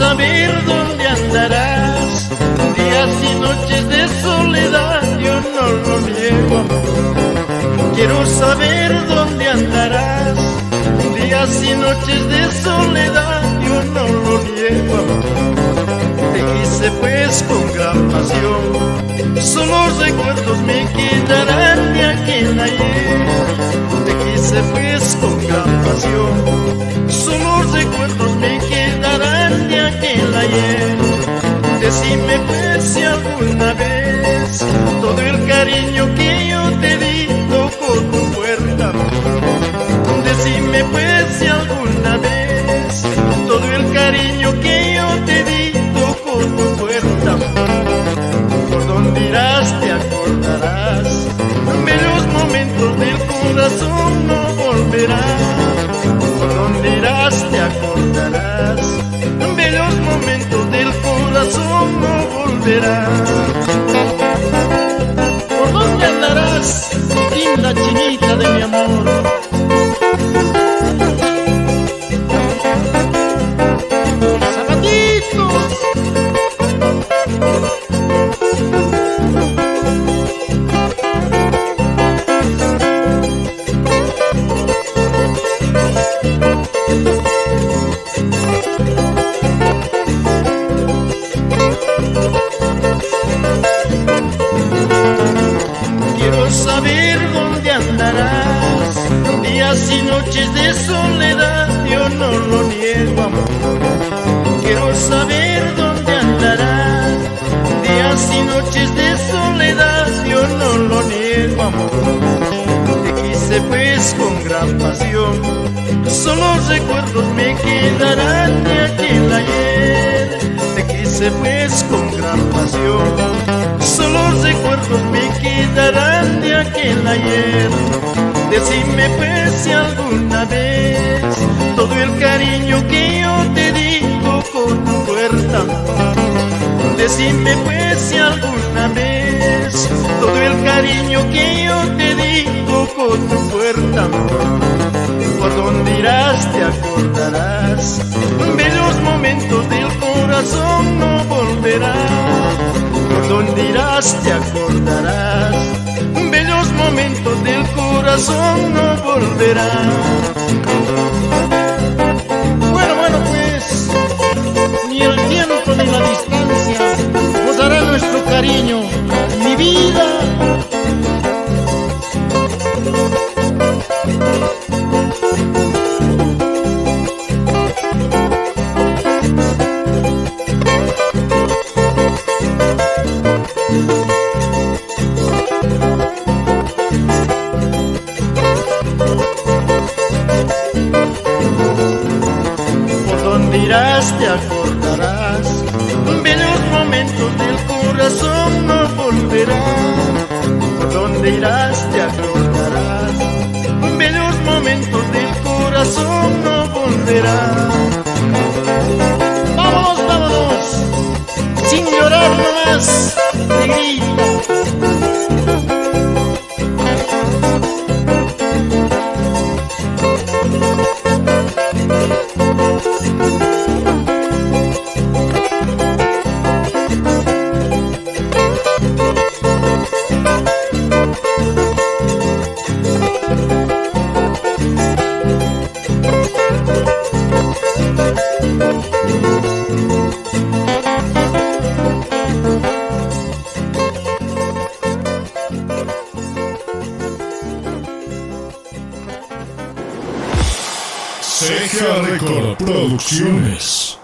saber dónde andarás. Días y noches de soledad, yo no lo niego, amor. Quiero saber dónde andarás. Días y noches de soledad, yo no lo niego, amor. Te quise pues con gran pasión, solo los recuerdos me quedarán de aquel ayer. Te quise pues con gran pasión, solo los recuerdos me quedarán de aquel ayer. Decime pues si alguna vez todo el cariño que yo te di tocó tu puerta. Decime pues si alguna vez todo el cariño que yo te di tocó tu puerta. Por donde irás te acordarás, bellos momentos del corazón no volverán. Por donde irás te acordarás, bellos momentos del corazón no volverán. ¿Por dónde andarás, linda chinita de mi amor? Quiero saber dónde andarás. Días y noches de soledad, yo no lo niego, amor. Quiero saber dónde andarás. Días y noches de soledad, yo no lo niego, amor. Te quise pues con gran pasión, solo los recuerdos me quedarán de aquel ayer. Te quise pues con gran pasión, solo los recuerdos me quedarán de aquel ayer. Decime pues si alguna vez todo el cariño que yo te di tocó tu puerta. Decime pues si alguna vez todo el cariño que yo te di tocó tu puerta. Por donde irás te acordarás, bellos momentos del corazón no volverán. Por donde irás te acordarás, bellos momentos del corazón no volverán. Bueno pues, ni el tiempo ni la distancia nos dará nuestro cariño, mi vida. Por donde irás te acordarás, bellos momentos del corazón no volverán. Por donde irás te acordarás, bellos momentos del corazón no volverán. Vámonos, sin llorar nomás, negrita. CG Record Producciones.